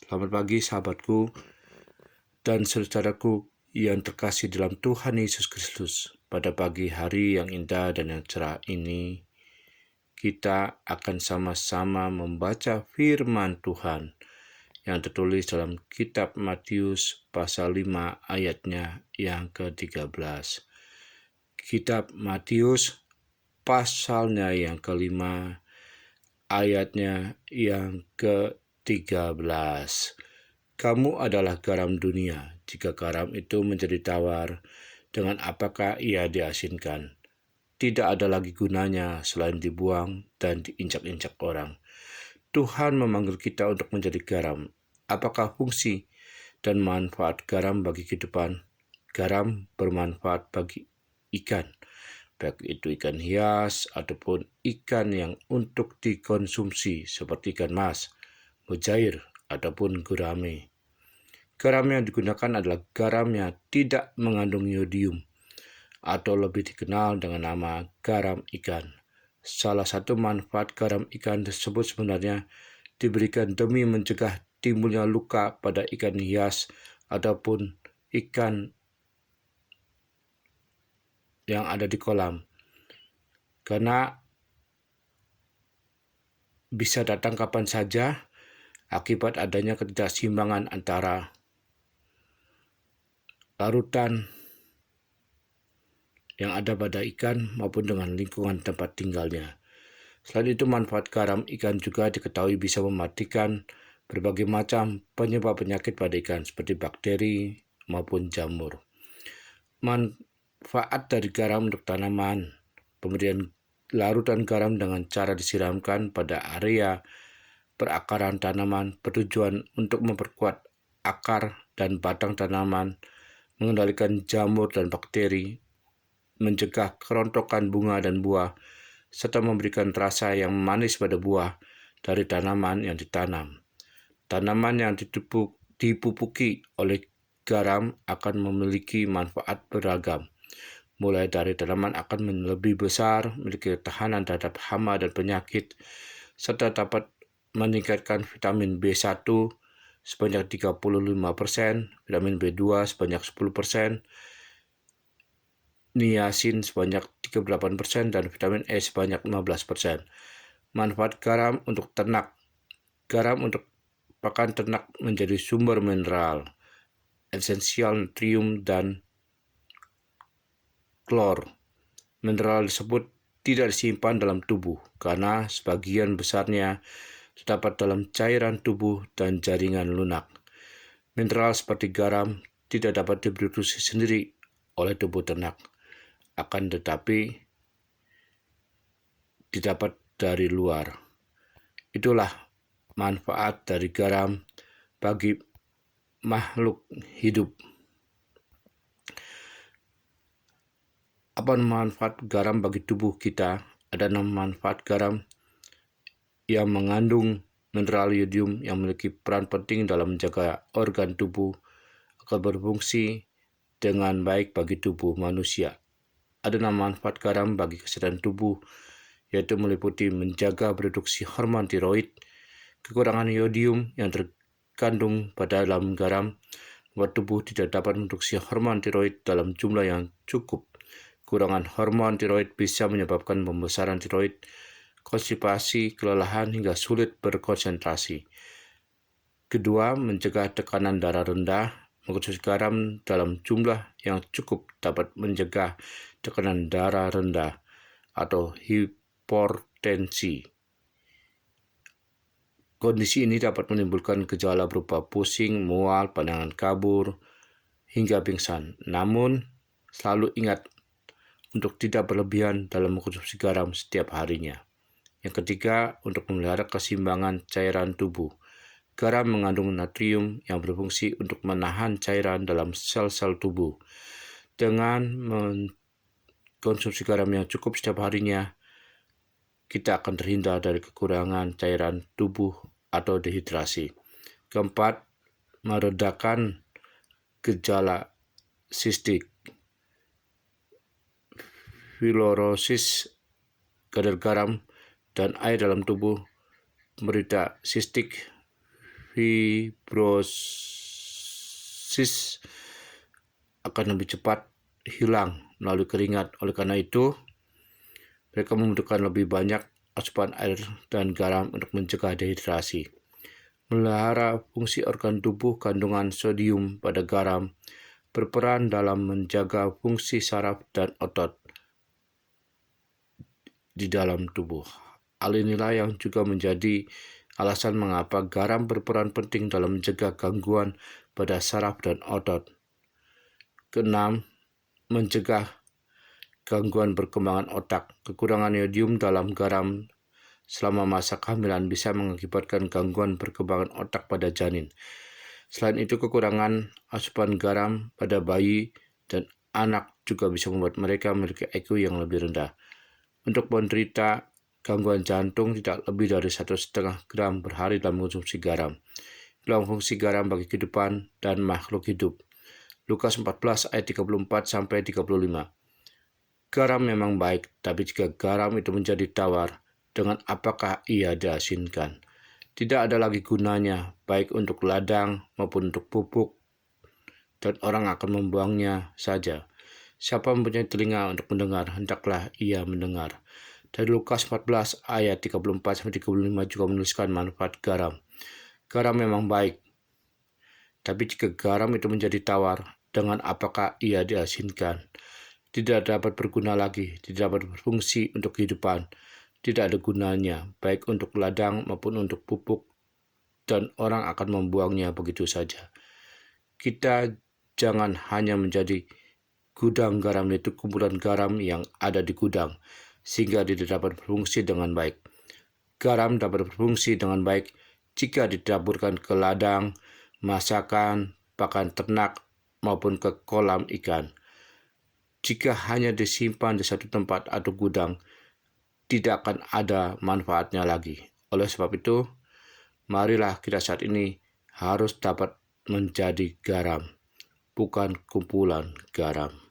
Selamat pagi sahabatku dan saudaraku yang terkasih dalam Tuhan Yesus Kristus. Pada pagi hari yang indah dan yang cerah ini, kita akan sama-sama membaca firman Tuhan yang tertulis dalam kitab Matius pasal 5 ayatnya yang ke-13. Kitab Matius pasalnya yang kelima ayatnya yang ke-13. Kamu adalah garam dunia. Jika garam itu menjadi tawar, dengan apakah ia diasinkan? Tidak ada lagi gunanya selain dibuang dan diinjak-injak orang. Tuhan memanggil kita untuk menjadi garam. Apakah fungsi dan manfaat garam bagi kehidupan? Garam bermanfaat bagi ikan, baik itu ikan hias ataupun ikan yang untuk dikonsumsi seperti ikan mas, mujair, ataupun gurame. Garam yang digunakan adalah garam yang tidak mengandung yodium atau lebih dikenal dengan nama garam ikan. Salah satu manfaat garam ikan tersebut sebenarnya diberikan demi mencegah timbulnya luka pada ikan hias ataupun ikan yang ada di kolam, karena bisa datang kapan saja akibat adanya ketidakseimbangan antara larutan yang ada pada ikan maupun dengan lingkungan tempat tinggalnya. Selain itu, manfaat garam ikan juga diketahui bisa mematikan berbagai macam penyebab penyakit pada ikan seperti bakteri maupun jamur. Manfaat dari garam untuk tanaman: pemberian larutan garam dengan cara disiramkan pada area perakaran tanaman bertujuan untuk memperkuat akar dan batang tanaman, mengendalikan jamur dan bakteri, mencegah kerontokan bunga dan buah, serta memberikan rasa yang manis pada buah dari tanaman yang ditanam. Tanaman yang dipupuki oleh garam akan memiliki manfaat beragam, mulai dari tanaman akan lebih besar, memiliki ketahanan terhadap hama dan penyakit, serta dapat meningkatkan vitamin B1 sebanyak 35%, vitamin B2 sebanyak 10%, niacin sebanyak 38%, dan vitamin E sebanyak 15%. Manfaat garam untuk ternak: garam untuk pakan ternak menjadi sumber mineral, esensial natrium, dan klor. Mineral tersebut tidak disimpan dalam tubuh karena sebagian besarnya terdapat dalam cairan tubuh dan jaringan lunak. Mineral seperti garam tidak dapat diproduksi sendiri oleh tubuh ternak, akan tetapi didapat dari luar. Itulah manfaat dari garam bagi makhluk hidup. Apa manfaat garam bagi tubuh kita? Ada 6 manfaat garam yang mengandung mineral yodium yang memiliki peran penting dalam menjaga organ tubuh agar berfungsi dengan baik bagi tubuh manusia. Ada 6 manfaat garam bagi kesehatan tubuh, yaitu meliputi menjaga produksi hormon tiroid. Kekurangan yodium yang terkandung pada dalam garam membuat tubuh tidak dapat memproduksi hormon tiroid dalam jumlah yang cukup. Kekurangan hormon tiroid bisa menyebabkan pembesaran tiroid, konstipasi, kelelahan, hingga sulit berkonsentrasi. Kedua, mencegah tekanan darah rendah. Mengkonsumsi garam dalam jumlah yang cukup dapat mencegah tekanan darah rendah atau hipertensi. Kondisi ini dapat menimbulkan gejala berupa pusing, mual, pandangan kabur, hingga pingsan. Namun, selalu ingat untuk tidak berlebihan dalam mengkonsumsi garam setiap harinya. Yang ketiga, untuk memelihara keseimbangan cairan tubuh. Garam mengandung natrium yang berfungsi untuk menahan cairan dalam sel-sel tubuh. Dengan mengkonsumsi garam yang cukup setiap harinya, kita akan terhindar dari kekurangan cairan tubuh atau dehidrasi. Keempat, meredakan gejala sistik fibrosis. Kadar garam dan air dalam tubuh menderita sistik fibrosis akan lebih cepat hilang melalui keringat. Oleh karena itu, mereka membutuhkan lebih banyak asupan air dan garam untuk mencegah dehidrasi. Melihara fungsi organ tubuh, kandungan sodium pada garam berperan dalam menjaga fungsi saraf dan otot di dalam tubuh. Hal inilah yang juga menjadi alasan mengapa garam berperan penting dalam mencegah gangguan pada saraf dan otot. Keenam, mencegah gangguan perkembangan otak. Kekurangan yodium dalam garam selama masa kehamilan bisa mengakibatkan gangguan perkembangan otak pada janin. Selain itu, kekurangan asupan garam pada bayi dan anak juga bisa membuat mereka memiliki IQ yang lebih rendah. Untuk penderita gangguan jantung, tidak lebih dari 1,5 gram per hari dalam mengonsumsi garam. Itulah fungsi garam bagi kehidupan dan makhluk hidup. Lukas 14 ayat 34-35. Garam memang baik, tapi jika garam itu menjadi tawar, dengan apakah ia diasinkan? Tidak ada lagi gunanya, baik untuk ladang maupun untuk pupuk, dan orang akan membuangnya saja. Siapa mempunyai telinga untuk mendengar, hendaklah ia mendengar. Dari Lukas 14 ayat 34-35 juga menuliskan manfaat garam. Garam memang baik, tapi jika garam itu menjadi tawar, dengan apakah ia diasinkan? Tidak dapat berguna lagi, tidak dapat berfungsi untuk kehidupan, tidak ada gunanya, baik untuk ladang maupun untuk pupuk, dan orang akan membuangnya begitu saja. Kita jangan hanya menjadi gudang garam, yaitu kumpulan garam yang ada di gudang, sehingga tidak dapat berfungsi dengan baik. Garam dapat berfungsi dengan baik jika ditaburkan ke ladang, masakan, pakan ternak, maupun ke kolam ikan. Jika hanya disimpan di satu tempat atau gudang, tidak akan ada manfaatnya lagi. Oleh sebab itu, marilah kita saat ini harus dapat menjadi garam, bukan kumpulan garam.